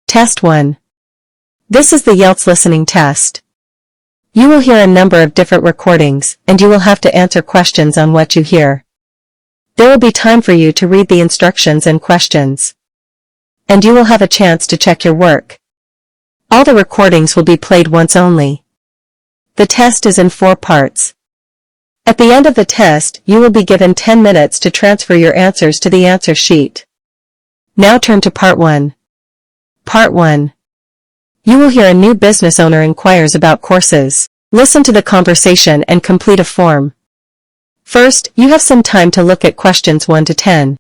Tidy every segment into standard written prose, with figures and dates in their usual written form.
Test 1. This is the IELTS listening test. You will hear a number of different recordings, and you will have to answer questions on what you hear. There will be time for you to read the instructions and questions. And you will have a chance to check your work. All the recordings will be played once only. The test is in 4 parts. At the end of the test, you will be given 10 minutes to transfer your answers to the answer sheet. Now turn to Part 1. Part 1. You will hear a new business owner inquires about courses. Listen to the conversation and complete a form. First, you have some time to look at questions 1 to 10.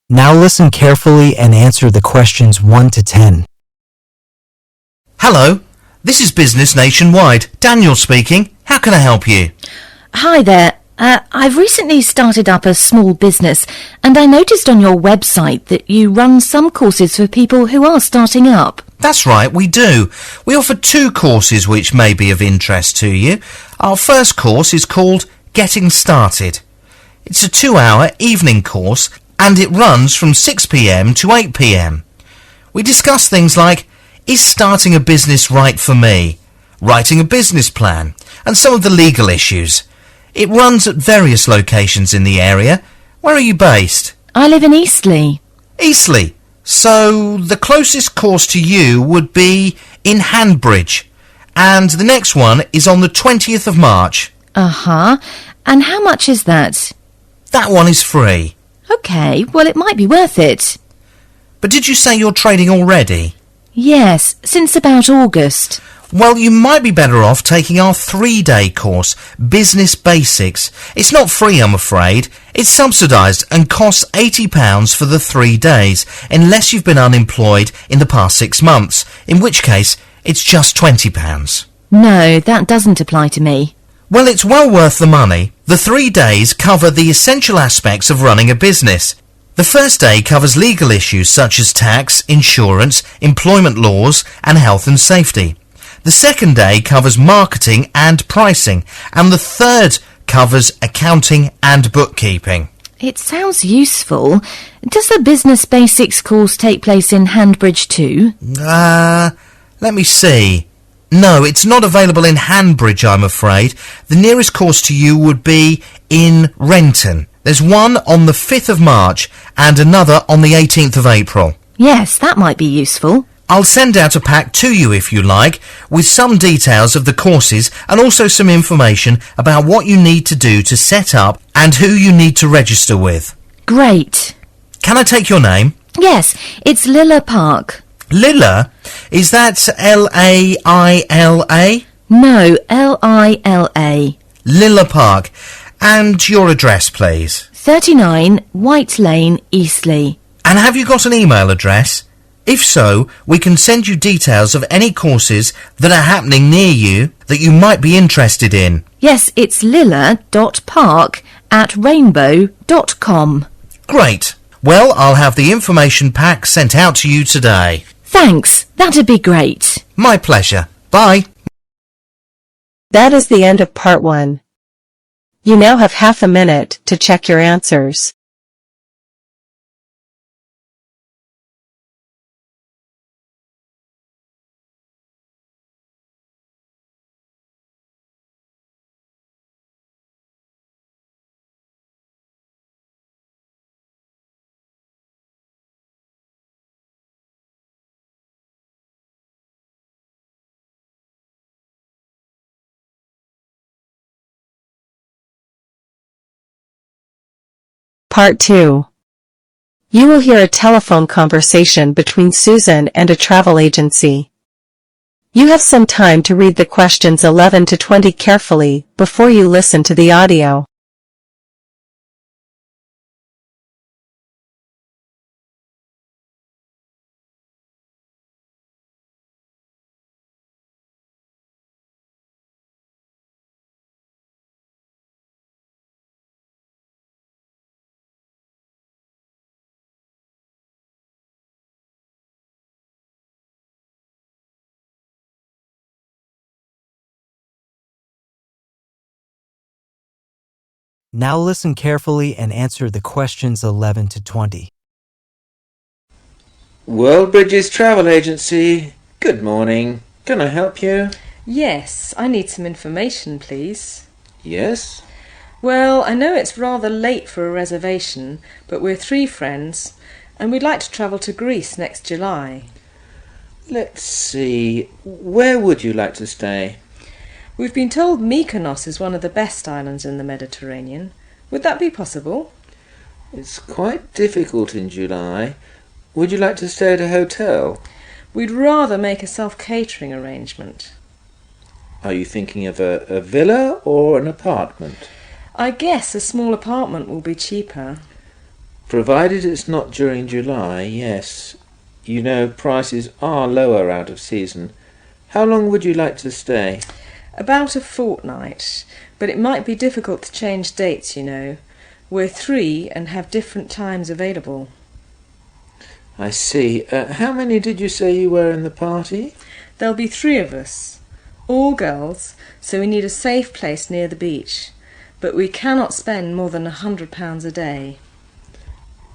Now listen carefully and answer the questions 1 to 10. Hello, this is Business Nationwide. Daniel speaking. How can I help you? Hi there. I've recently started up a small business, and I noticed on your website that you run some courses for people who are starting up. That's right, we do. We offer 2 courses which may be of interest to you. Our first course is called Getting Started. It's a 2-hour evening course, and it runs from 6 p.m. to 8 p.m. We discuss things like, is starting a business right for me? Writing a business plan, and some of the legal issues. It runs at various locations in the area. Where are you based? I live in Eastleigh. Eastleigh. So the closest course to you would be in Hanbridge. And the next one is on the 20th of March. Uh-huh. And how much is that? That one is free. OK, well, it might be worth it. But did you say you're trading already? Yes, since about August. Well, you might be better off taking our 3-day course, Business Basics. It's not free, I'm afraid. It's subsidised and costs £80 for the 3 days, unless you've been unemployed in the past 6 months, in which case it's just £20. No, that doesn't apply to me. Well, it's well worth the money. The 3 days cover the essential aspects of running a business. The first day covers legal issues such as tax, insurance, employment laws, and health and safety. The second day covers marketing and pricing, and the third covers accounting and bookkeeping. It sounds useful. Does the Business Basics course take place in Hanbridge too? Let me see. No, it's not available in Hanbridge, I'm afraid. The nearest course to you would be in Renton. There's one on the 5th of March and another on the 18th of April. Yes, that might be useful. I'll send out a pack to you if you like, with some details of the courses and also some information about what you need to do to set up and who you need to register with. Great. Can I take your name? Yes, it's Lilla Park. Lilla? Is that L-A-I-L-A? No, L-I-L-A. Lilla Park. And your address, please. 39 White Lane, Eastleigh. And have you got an email address? If so, we can send you details of any courses that are happening near you that you might be interested in. Yes, it's lilla.park@rainbow.com. Great. Well, I'll have the information pack sent out to you today. Thanks, that'd be great. My pleasure. Bye. That is the end of Part 1. You now have half a minute to check your answers. Part 2. You will hear a telephone conversation between Susan and a travel agency. You have some time to read the questions 11 to 20 carefully before you listen to the audio. Now listen carefully and answer the questions 11 to 20. World Bridges Travel Agency. Good morning. Can I help you? Yes, I need some information, please. Yes? Well, I know it's rather late for a reservation, but we're 3 friends, and we'd like to travel to Greece next July. Let's see. Where would you like to stay? We've been told Mykonos is one of the best islands in the Mediterranean. Would that be possible? It's quite difficult in July. Would you like to stay at a hotel? We'd rather make a self-catering arrangement. Are you thinking of a villa or an apartment? I guess a small apartment will be cheaper. Provided it's not during July, yes. You know, prices are lower out of season. How long would you like to stay? About a fortnight, but it might be difficult to change dates, you know. We're 3 and have different times available. I see. How many did you say you were in the party? There'll be 3 of us, all girls, so we need a safe place near the beach. But we cannot spend more than £100 a day.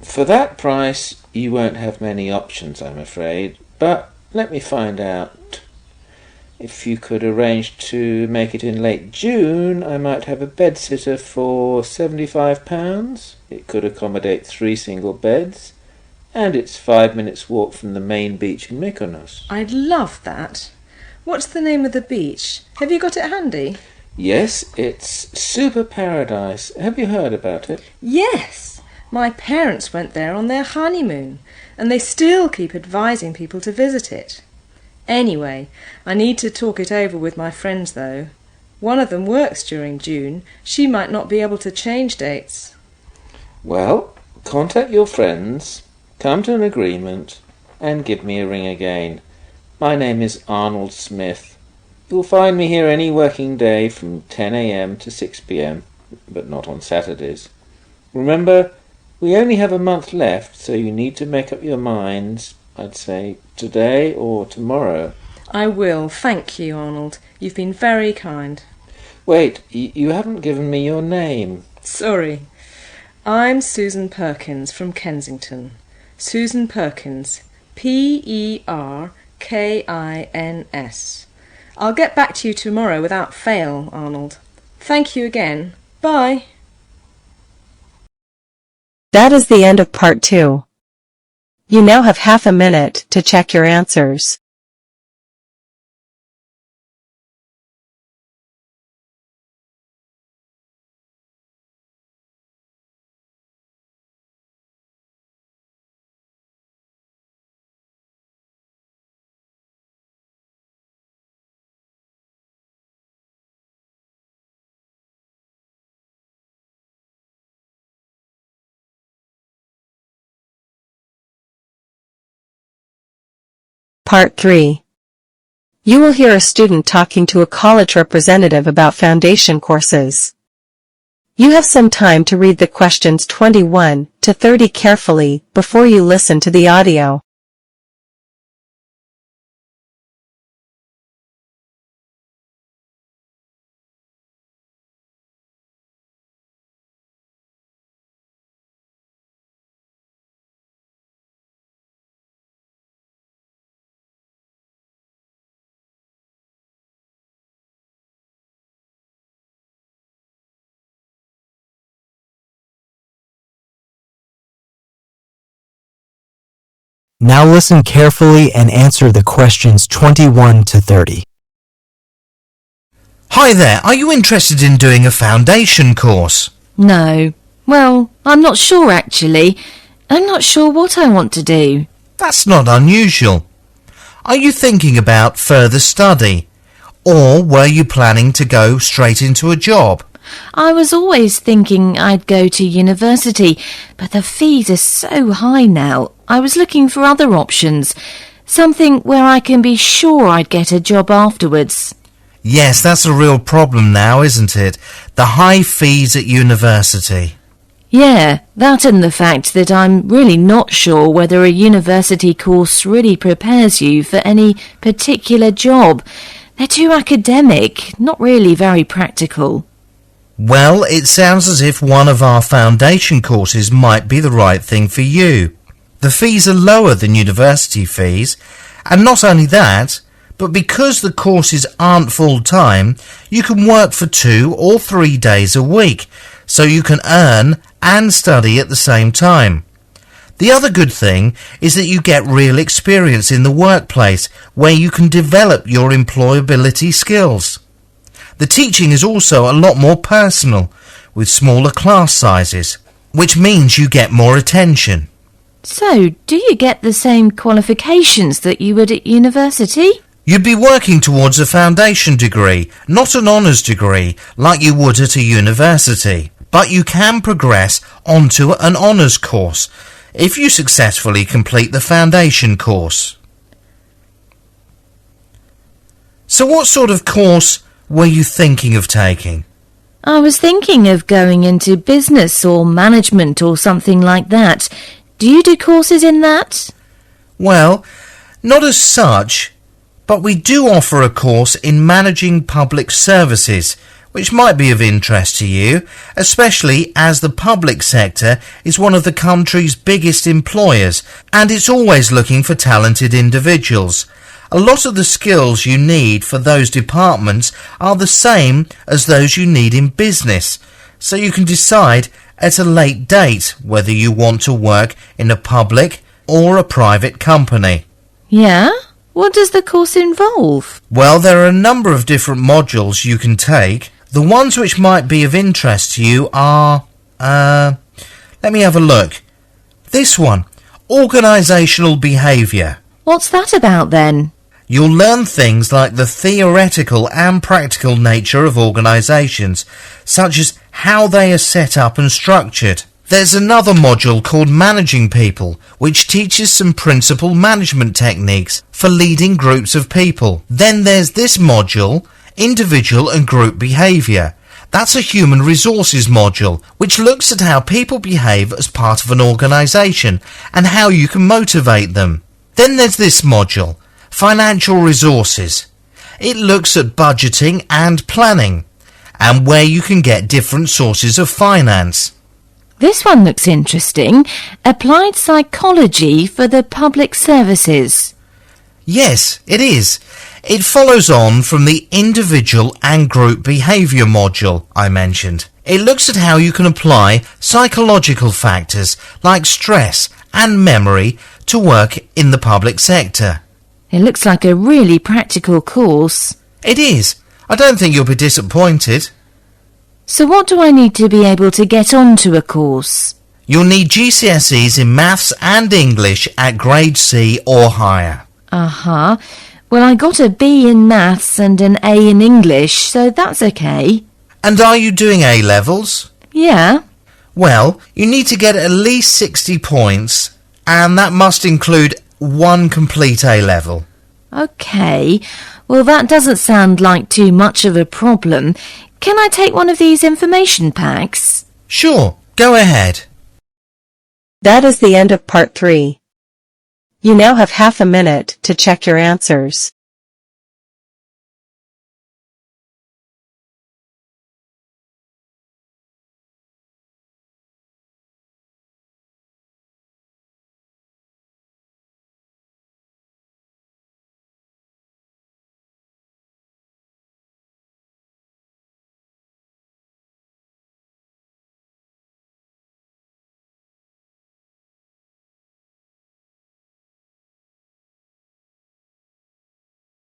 For that price, you won't have many options, I'm afraid. But let me find out. If you could arrange to make it in late June, I might have a bed-sitter for £75. It could accommodate 3 single beds, and it's 5 minutes' walk from the main beach in Mykonos. I'd love that. What's the name of the beach? Have you got it handy? Yes, it's Super Paradise. Have you heard about it? Yes! My parents went there on their honeymoon, and they still keep advising people to visit it. Anyway, I need to talk it over with my friends, though. One of them works during June. She might not be able to change dates. Well, contact your friends, come to an agreement, and give me a ring again. My name is Arnold Smith. You'll find me here any working day from 10 a.m. to 6 p.m, but not on Saturdays. Remember, we only have a month left, so you need to make up your minds, I'd say, today or tomorrow. I will, thank you, Arnold. You've been very kind. Wait, you haven't given me your name. Sorry. I'm Susan Perkins from Kensington. Susan Perkins. Perkins. I'll get back to you tomorrow without fail, Arnold. Thank you again. Bye. That is the end of part 2. You now have half a minute to check your answers. Part 3. You will hear a student talking to a college representative about foundation courses. You have some time to read the questions 21 to 30 carefully before you listen to the audio. Now listen carefully and answer the questions 21 to 30. Hi there, are you interested in doing a foundation course? No. Well, I'm not sure actually. I'm not sure what I want to do. That's not unusual. Are you thinking about further study? Or were you planning to go straight into a job? I was always thinking I'd go to university, but the fees are so high now. I was looking for other options, something where I can be sure I'd get a job afterwards. Yes, that's a real problem now, isn't it? The high fees at university. Yeah, that and the fact that I'm really not sure whether a university course really prepares you for any particular job. They're too academic, not really very practical. Well, it sounds as if one of our foundation courses might be the right thing for you. The fees are lower than university fees, and not only that, but because the courses aren't full-time, you can work for 2 or 3 days a week, so you can earn and study at the same time. The other good thing is that you get real experience in the workplace where you can develop your employability skills. The teaching is also a lot more personal, with smaller class sizes, which means you get more attention. So, do you get the same qualifications that you would at university? You'd be working towards a foundation degree, not an honours degree, like you would at a university. But you can progress onto an honours course if you successfully complete the foundation course. So what sort of course were you thinking of taking? I was thinking of going into business or management or something like that. Do you do courses in that? Well, not as such, but we do offer a course in managing public services, which might be of interest to you, especially as the public sector is one of the country's biggest employers, and it's always looking for talented individuals. A lot of the skills you need for those departments are the same as those you need in business, so you can decide at a late date whether you want to work in a public or a private company. Yeah? What does the course involve? Well, there are a number of different modules you can take. The ones which might be of interest to you are, let me have a look. This one, organisational behaviour. What's that about then? You'll learn things like the theoretical and practical nature of organisations, such as how they are set up and structured. There's another module called Managing People, which teaches some principal management techniques for leading groups of people. Then there's this module, Individual and Group Behaviour. That's a human resources module, which looks at how people behave as part of an organisation and how you can motivate them. Then there's this module, Financial Resources. It looks at budgeting and planning, and where you can get different sources of finance. This one looks interesting. Applied psychology for the public services. Yes, it is. It follows on from the individual and group behaviour module I mentioned. It looks at how you can apply psychological factors like stress and memory to work in the public sector. It looks like a really practical course. It is. I don't think you'll be disappointed. So what do I need to be able to get onto a course? You'll need GCSEs in maths and English at grade C or higher. Uh-huh. Well, I got a B in maths and an A in English, so that's okay. And are you doing A-levels? Yeah. Well, you need to get at least 60 points, and that must include one complete A-level. Okay. Well, that doesn't sound like too much of a problem. Can I take one of these information packs? Sure, go ahead. That is the end of part 3. You now have half a minute to check your answers.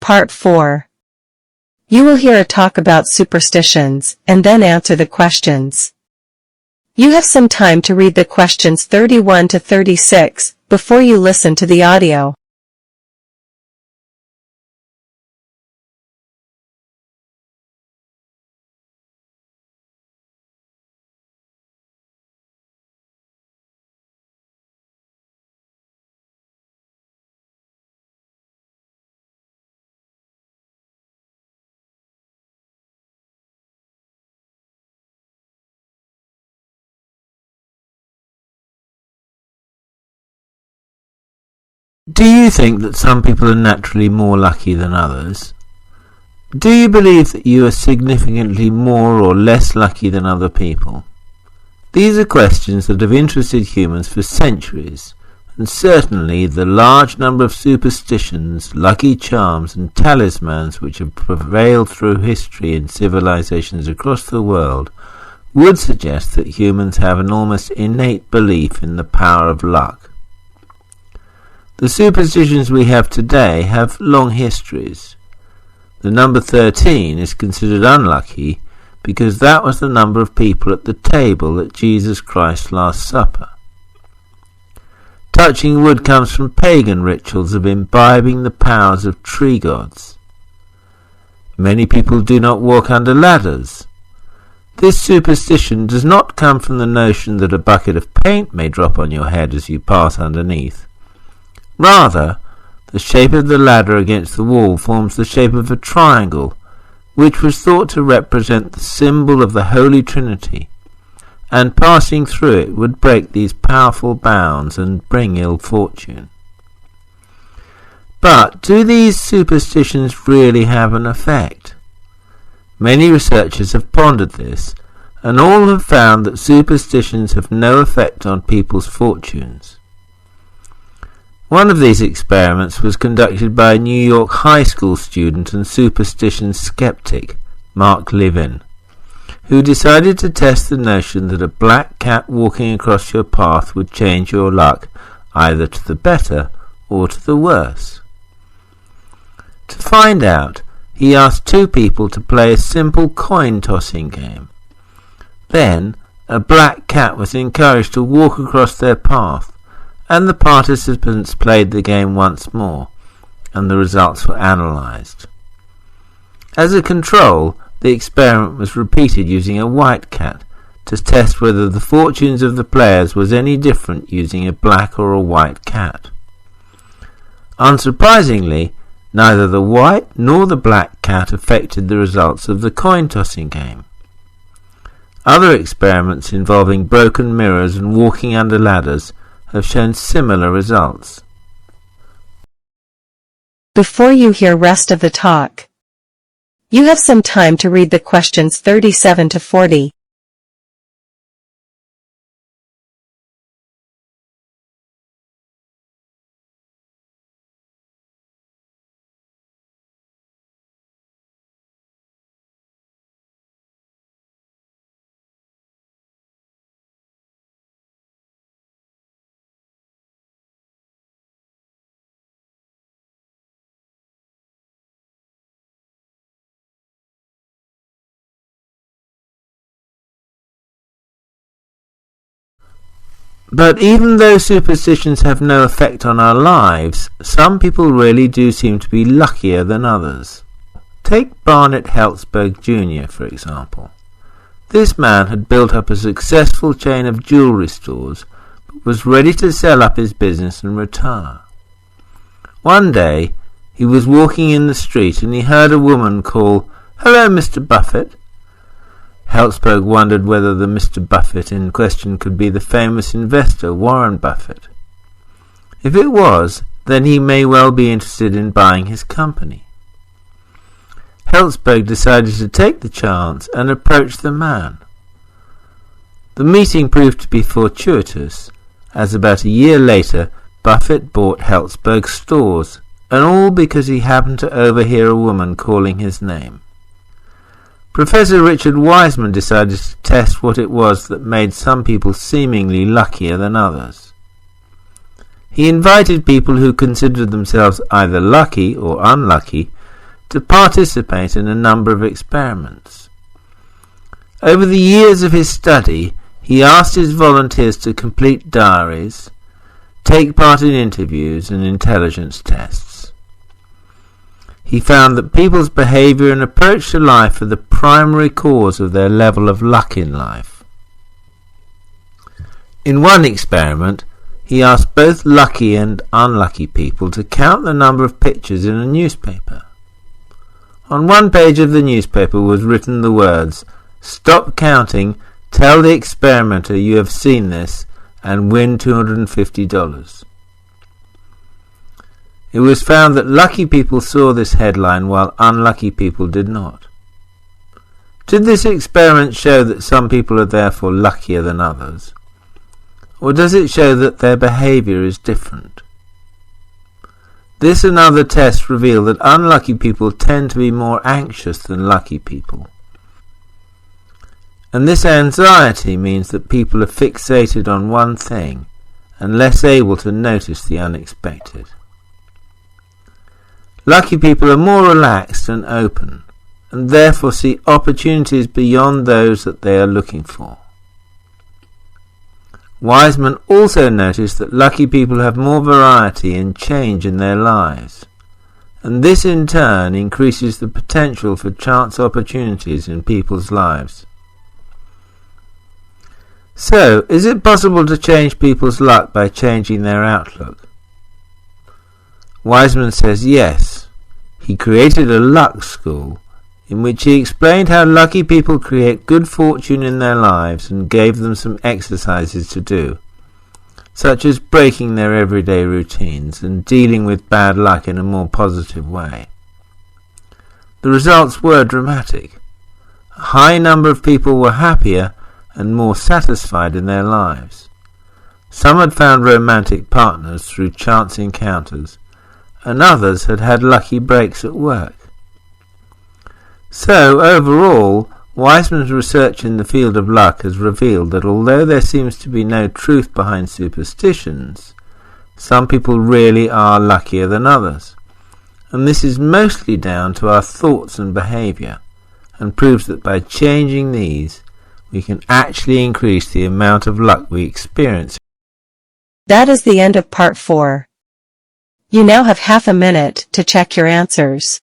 Part 4. You will hear a talk about superstitions and then answer the questions. You have some time to read the questions 31 to 36 before you listen to the audio. Do you think that some people are naturally more lucky than others? Do you believe that you are significantly more or less lucky than other people? These are questions that have interested humans for centuries, and certainly the large number of superstitions, lucky charms and talismans which have prevailed through history and civilizations across the world would suggest that humans have an almost innate belief in the power of luck. The superstitions we have today have long histories. The number 13 is considered unlucky because that was the number of people at the table at Jesus Christ's Last Supper. Touching wood comes from pagan rituals of imbibing the powers of tree gods. Many people do not walk under ladders. This superstition does not come from the notion that a bucket of paint may drop on your head as you pass underneath. Rather, the shape of the ladder against the wall forms the shape of a triangle, which was thought to represent the symbol of the Holy Trinity, and passing through it would break these powerful bounds and bring ill fortune. But do these superstitions really have an effect? Many researchers have pondered this, and all have found that superstitions have no effect on people's fortunes. One of these experiments was conducted by a New York high school student and superstition skeptic, Mark Levin, who decided to test the notion that a black cat walking across your path would change your luck either to the better or to the worse. To find out, he asked two people to play a simple coin-tossing game. Then, a black cat was encouraged to walk across their path, and the participants played the game once more, and the results were analysed. As a control, the experiment was repeated using a white cat to test whether the fortunes of the players was any different using a black or a white cat. Unsurprisingly, neither the white nor the black cat affected the results of the coin-tossing game. Other experiments involving broken mirrors and walking under ladders have shown similar results. Before you hear rest of the talk, you have some time to read the questions 37 to 40. But even though superstitions have no effect on our lives, some people really do seem to be luckier than others. Take Barnett Heltzberg Jr., for example. This man had built up a successful chain of jewellery stores, but was ready to sell up his business and retire. One day, he was walking in the street and he heard a woman call, "Hello, Mr. Buffett." Heltzberg wondered whether the Mr. Buffett in question could be the famous investor Warren Buffett. If it was, then he may well be interested in buying his company. Heltzberg decided to take the chance and approach the man. The meeting proved to be fortuitous, as about a year later Buffett bought Heltzberg's stores, and all because he happened to overhear a woman calling his name. Professor Richard Wiseman decided to test what it was that made some people seemingly luckier than others. He invited people who considered themselves either lucky or unlucky to participate in a number of experiments. Over the years of his study, he asked his volunteers to complete diaries, take part in interviews and intelligence tests. He found that people's behaviour and approach to life are the primary cause of their level of luck in life. In one experiment, he asked both lucky and unlucky people to count the number of pictures in a newspaper. On one page of the newspaper was written the words, "Stop counting, tell the experimenter you have seen this, and win $250. It was found that lucky people saw this headline while unlucky people did not. Did this experiment show that some people are therefore luckier than others? Or does it show that their behaviour is different? This and other tests reveal that unlucky people tend to be more anxious than lucky people. And this anxiety means that people are fixated on one thing and less able to notice the unexpected. Lucky people are more relaxed and open, and therefore see opportunities beyond those that they are looking for. Wiseman also noticed that lucky people have more variety and change in their lives, and this in turn increases the potential for chance opportunities in people's lives. So, is it possible to change people's luck by changing their outlook? Wiseman says yes. He created a luck school in which he explained how lucky people create good fortune in their lives and gave them some exercises to do, such as breaking their everyday routines and dealing with bad luck in a more positive way. The results were dramatic. A high number of people were happier and more satisfied in their lives. Some had found romantic partners through chance encounters, and others had had lucky breaks at work. So, overall, Wiseman's research in the field of luck has revealed that although there seems to be no truth behind superstitions, some people really are luckier than others, and this is mostly down to our thoughts and behaviour, and proves that by changing these, we can actually increase the amount of luck we experience. That is the end of part 4. You now have half a minute to check your answers.